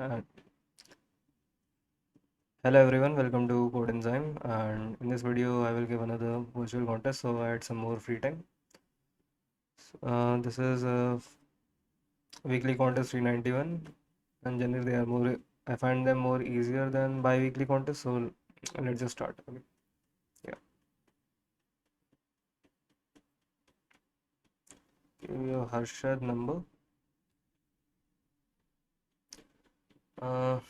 Uh, Hello everyone, welcome to Code Enzyme, and in this video I will give another virtual contest so I had some more free time. This is a weekly contest 391, and generally they are more, I find them more easier than bi-weekly contests, so let's just start. Okay. Yeah, give your Harshad number. Uh,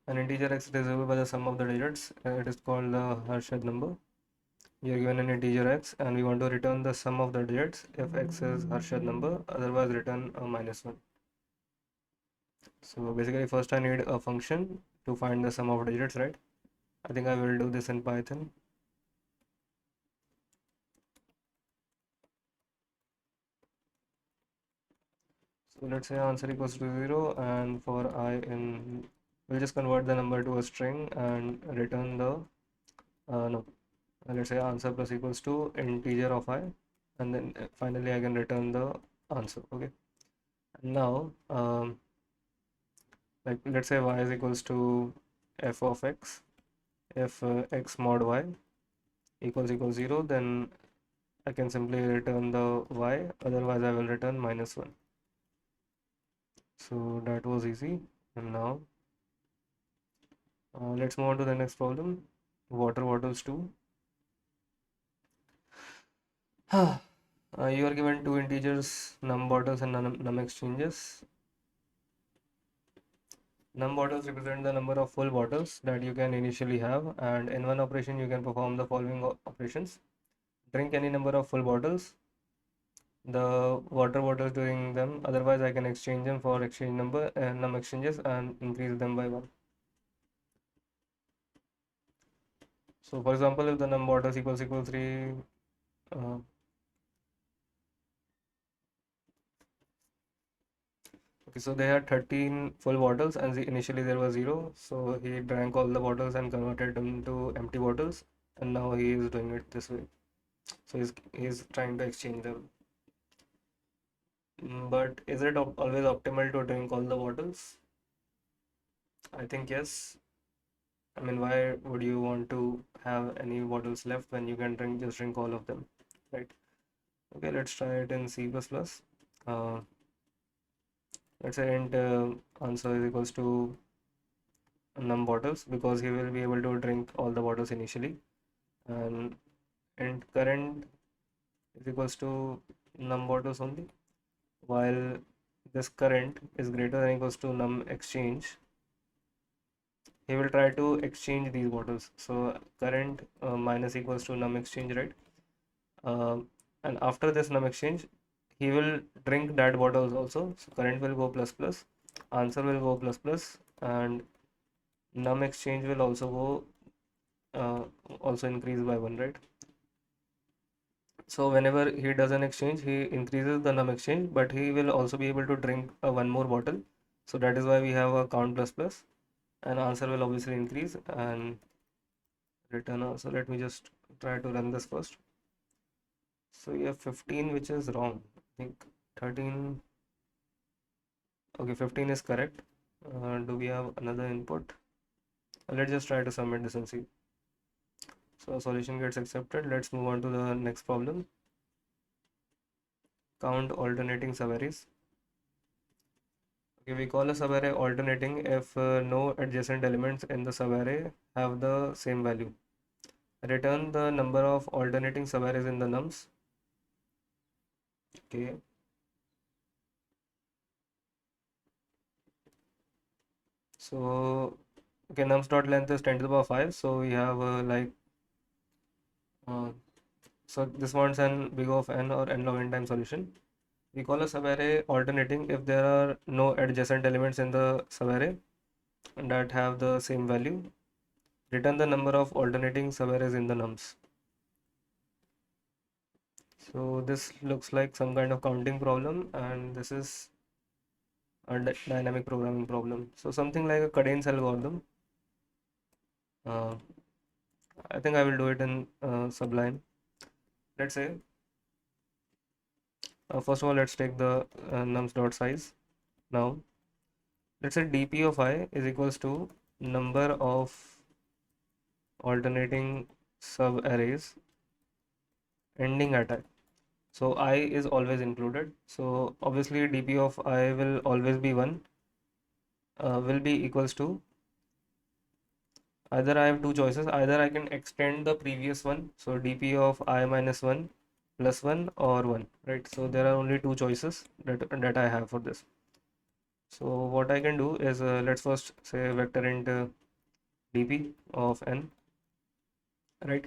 an integer x is divisible by the sum of the digits. It is called the Harshad number. We are given an integer x and we want to return the sum of the digits if x is Harshad number, otherwise return a -1. So basically first I need a function to find the sum of digits, right? I think I will do this in Python. So let's say answer equals to 0, and for I in, we'll just convert the number to a string and return the, no, let's say answer plus equals to integer of I, and then finally I can return the answer, okay? Now, like let's say y is equals to f of x. If x mod y equals 0, then I can simply return the y, otherwise I will return -1. So that was easy. And now let's move on to the next problem. Water bottles 2. You are given two integers, num bottles and num exchanges. Num bottles represent the number of full bottles that you can initially have, and in one operation you can perform the following operations. Drink any number of full bottles, the water bottles during them, otherwise I can exchange them for exchange number and num exchanges and increase them by 1. So for example, if the num bottles equal 3, uh, okay, so they had 13 full bottles and initially there was 0, so he drank all the bottles and converted them to empty bottles, and now he is doing it this way. So he's trying to exchange them. But is it always optimal to drink all the bottles? I think yes. I mean, why would you want to have any bottles left when you can just drink all of them, right? Okay, let's try it in C++. Uh, let's say int answer is equals to num bottles, because he will be able to drink all the bottles initially, and int current is equals to num bottles only, while this current is greater than equals to num exchange. He will try to exchange these bottles. So current minus equals to num exchange, right? And after this num exchange, he will drink that bottles also. So current will go plus plus, answer will go plus plus, and num exchange will also go also increase by 1, right? So whenever he does an exchange, he increases the num exchange, but he will also be able to drink one more bottle. So that is why we have a count plus plus, and answer will obviously increase and return also. Let me just try to run this first. So you have 15, which is wrong. I think 13. Okay, 15 is correct. Do we have another input? Let's just try to submit this and see. So solution gets accepted. Let's move on to the next problem. Count alternating subarrays. Okay, we call a subarray alternating if no adjacent elements in the subarray have the same value. Return the number of alternating subarrays in the nums. Okay. So okay, nums dot length is 10 to the power 5. So we have uh, so this wants an big of n or n log n time solution. We call a subarray alternating if there are no adjacent elements in the subarray that have the same value. Return the number of alternating subarrays in the nums. So this looks like some kind of counting problem, and this is a dynamic programming problem. So something like a cadence algorithm. Uh, I think I will do it in Sublime. Let's say, first of all, let's take the nums dot size. Now, let's say dp of I is equals to number of alternating subarrays ending at I. So I is always included. So obviously dp of I will always be 1, will be equals to, either I have two choices, either I can extend the previous one, so dp of I minus 1 plus 1 or 1, right? So there are only two choices that I have for this. So what I can do is, let's first say vector int dp of n, right?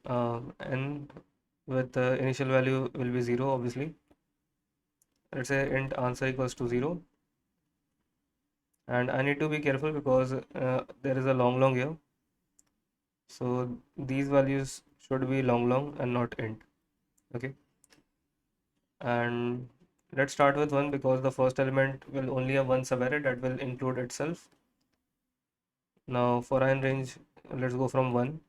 N with the initial value will be 0, obviously. Let's say int answer equals to 0, and I need to be careful because there is a long here, so these values should be long and not int. Okay, and let's start with 1 because the first element will only have one subarray that will include itself. Now for I in range, let's go from 1,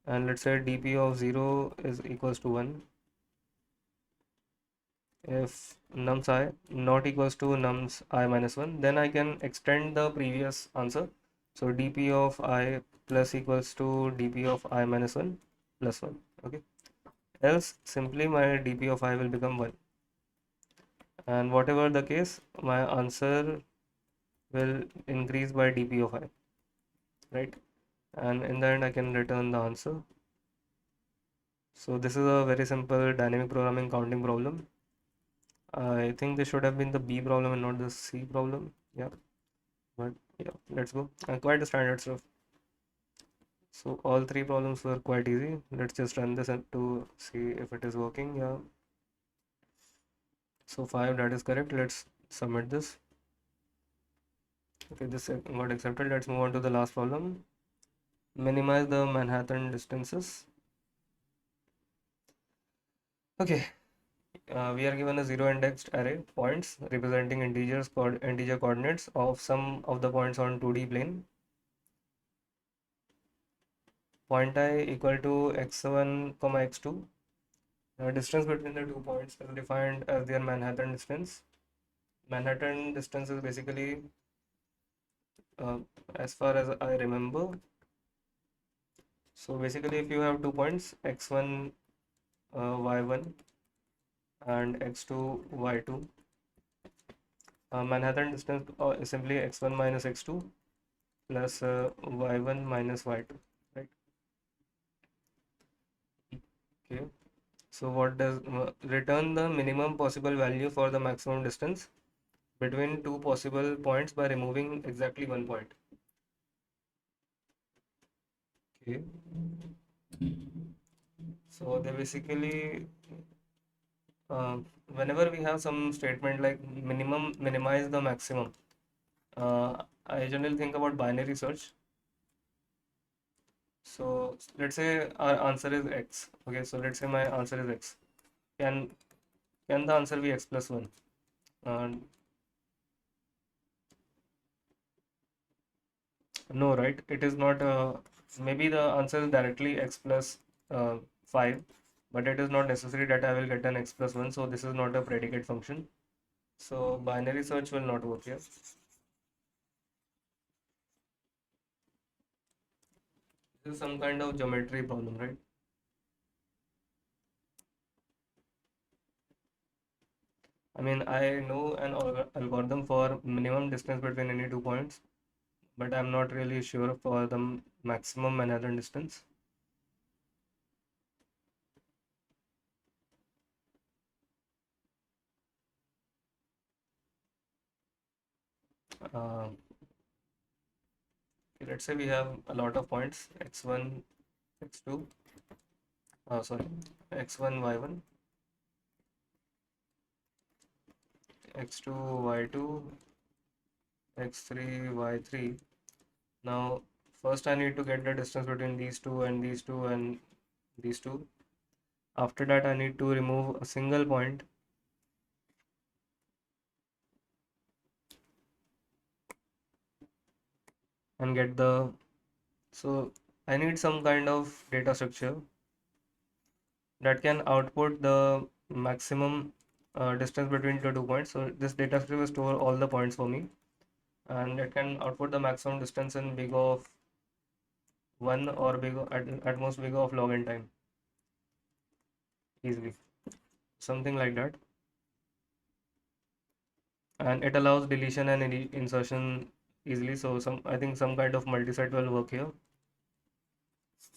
and let's say dp of 0 is equals to 1 if nums I not equals to nums I minus 1, then I can extend the previous answer. So dp of I plus equals to dp of I minus 1 plus 1. Okay, else simply my dp of I will become 1, and whatever the case, my answer will increase by dp of I, right? And in the end I can return the answer. So this is a very simple dynamic programming counting problem. I think this should have been the B problem and not the C problem. Yeah, but yeah, let's go. Quite a standard stuff. So all three problems were quite easy. Let's just run this to see if it is working. Yeah. So 5, that is correct. Let's submit this. Okay, this got accepted. Let's move on to the last problem. Minimize the Manhattan distances. Okay, we are given a zero indexed array points representing integer coordinates of some of the points on 2D plane. Point I equal to x1 comma x2. Distance between the 2 points is defined as their Manhattan distance. Manhattan distance is basically, uh, as far as I remember, so basically if you have 2 points x1 y1 and x2 y2, Manhattan distance is simply x1 minus x2 plus y1 minus y2, right? Okay, so what does return the minimum possible value for the maximum distance between two possible points by removing exactly 1 point. Okay, so they basically, uh, whenever we have some statement like minimize the maximum, I generally think about binary search. So let's say our answer is x. Okay, so let's say my answer is x. Can can the answer be x plus 1? No, right? It is not. Maybe the answer is directly x plus 5, but it is not necessary that I will get an x plus 1. So this is not a predicate function. So binary search will not work here. This is some kind of geometry problem, right? I mean, I know an algorithm for minimum distance between any 2 points, but I'm not really sure for the maximum Manhattan distance. Uh, let's say we have a lot of points x1, x2, sorry, x1, y1, x2, y2, x3, y3. Now, first I need to get the distance between these two and these two and these two. After that, I need to remove a single point and get the, so I need some kind of data structure that can output the maximum distance between the 2 points. So this data structure will store all the points for me, and it can output the maximum distance in big O of 1 or big O, at most big O of log n time easily, something like that. And it allows deletion and insertion easily. So I think some kind of multiset will work here.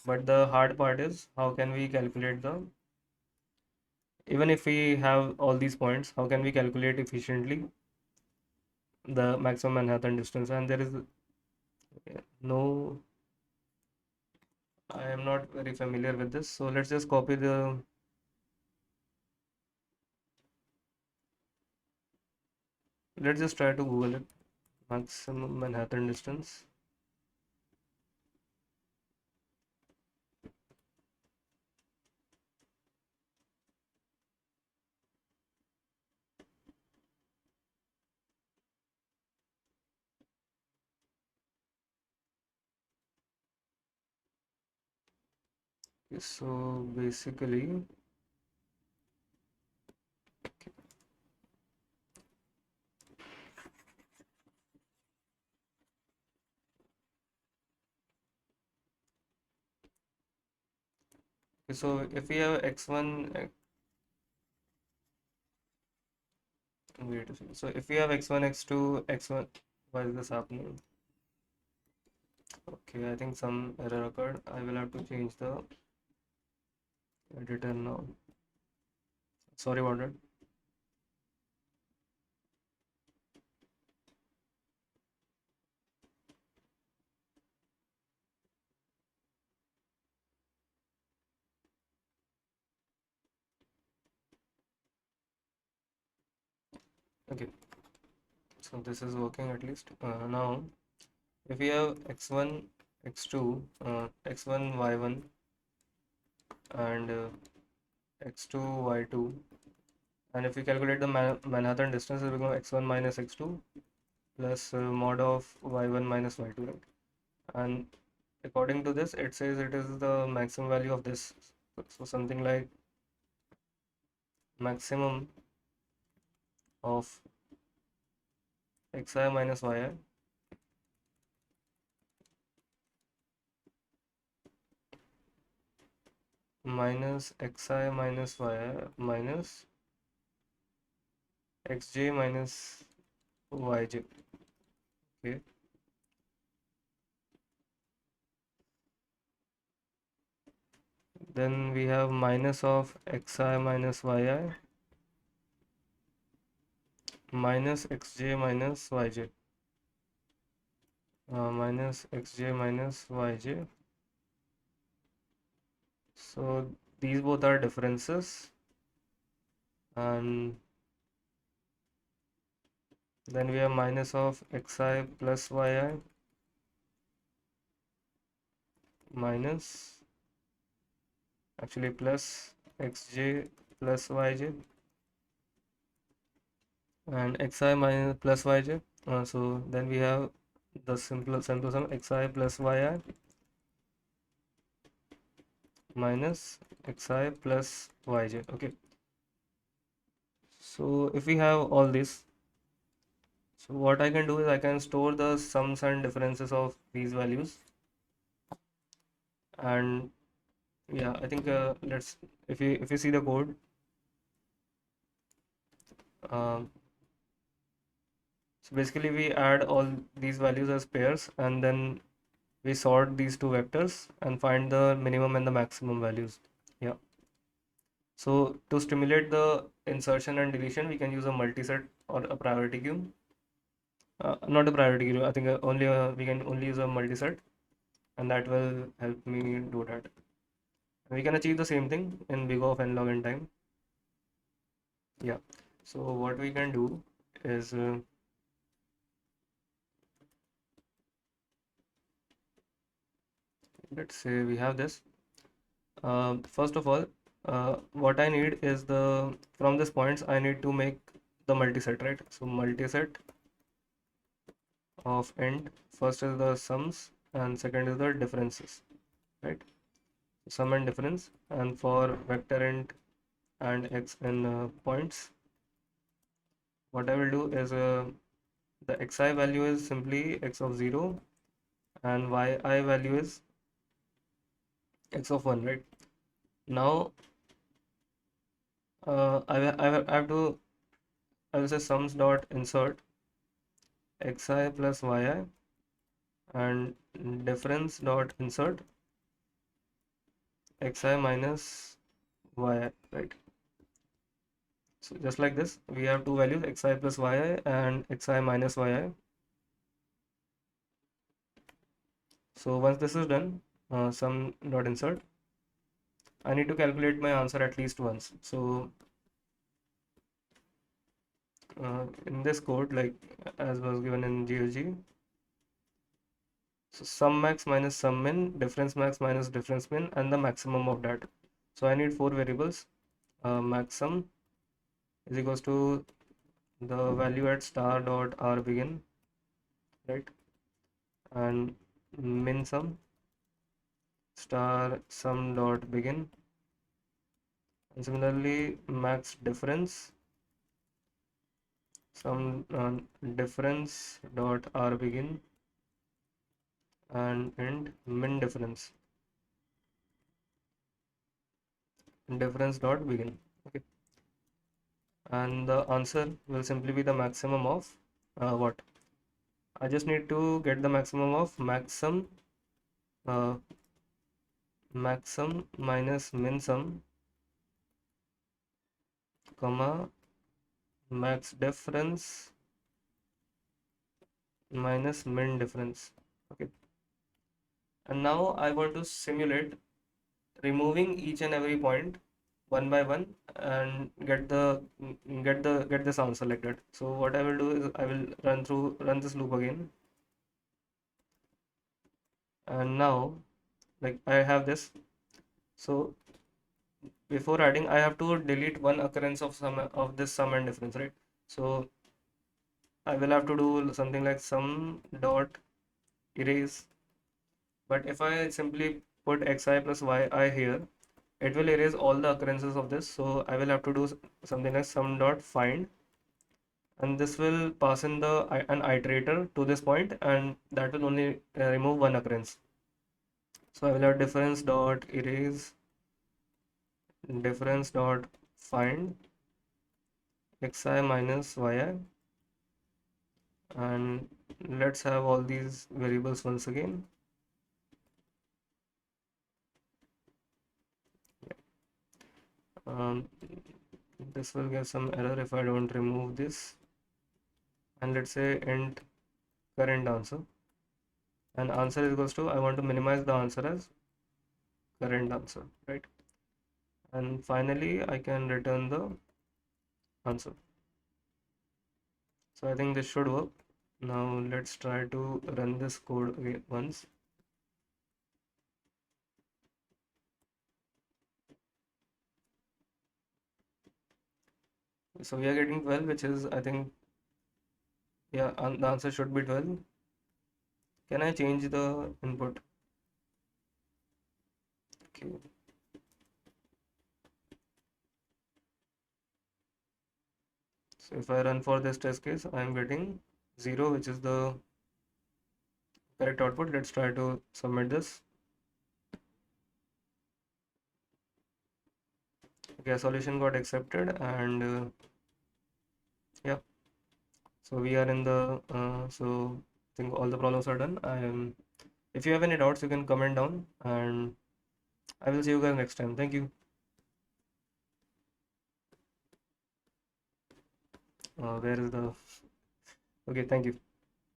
But the hard part is how can we calculate even if we have all these points, how can we calculate efficiently the maximum Manhattan distance? And there is no, I am not very familiar with this. So let's just copy let's just try to Google it, maximum Manhattan distance. So basically, so if we have x1, wait a second. So if we have x1, x2, x1, why is this happening? Okay, I think some error occurred. I will have to change the editor now. Sorry about it. Okay, so this is working at least. Now, if we have x1, x2, x1, y1, and x2, y2, and if we calculate the Manhattan distance, it will become x1 minus x2 plus mod of y1 minus y2, right? And according to this, it says it is the maximum value of this. So something like maximum of xi minus yi minus xi minus yi minus xj minus yj. Okay. Then we have minus of xi minus yi minus xj minus yj minus xj minus yj. So these both are differences, and then we have minus of xi plus yi minus, actually plus xj plus yj and xi minus plus yj. So then we have the simple sum xi plus yi minus xi plus yj. Okay, so if we have all this, so what I can do is I can store the sums and differences of these values. And yeah, I think let's, if you see the code, um, so basically we add all these values as pairs, and then we sort these two vectors and find the minimum and the maximum values. Yeah. So to stimulate the insertion and deletion, we can use a multiset or a priority queue. Not a priority queue. I think only we can only use a multiset, and that will help me do that. We can achieve the same thing in big O of n log n time. Yeah. So what we can do is let's say we have this. First of all, what I need is from this points I need to make the multiset, right? So multiset of int, first is the sums and second is the differences, right? Sum and difference, and for vector int and x in points, what I will do is the xi value is simply x of 0 and yi value is x of 1, right? Now I have to, I will say sums dot insert xi plus yi and difference dot insert xi minus yi, right? So just like this, we have two values xi plus yi and xi minus yi. So once this is done, sum dot insert, I need to calculate my answer at least once. So in this code, like as was given in GOG, so sum max minus sum min, difference max minus difference min, and the maximum of that. So I need four variables. Maxsum is equals to the value at star dot r begin, right? And min sum star sum dot begin, and similarly max difference sum difference dot r begin and end min difference dot begin. Okay, and the answer will simply be the maximum of what? I just need to get the maximum of uh, maxsum minus min sum, comma max difference minus min difference. Okay, and now I want to simulate removing each and every point one by one and get this answer like that. So what I will do is I will run this loop again, and now like I have this. So before adding, I have to delete one occurrence of sum of this sum and difference, right? So I will have to do something like sum dot erase. But if I simply put xi plus yi here, it will erase all the occurrences of this. So I will have to do something like sum dot find, and this will pass in an iterator to this point, and that will only remove one occurrence. So I will have difference dot erase difference dot find xi minus yi, and let's have all these variables once again. Um, this will give some error if I don't remove this, and let's say int current answer, and answer is equals to, I want to minimize the answer as current answer, right? And finally I can return the answer. So I think this should work. Now let's try to run this code again once. So we are getting 12, which is, I think, yeah, the answer should be 12. Can I change the input? Okay. So if I run for this test case, I am getting 0, which is the correct output. Let's try to submit this. Okay, solution got accepted, and yeah, so we are in the so I think all the problems are done. If you have any doubts, you can comment down, and I will see you guys next time. Thank you. Where is the okay? Thank you.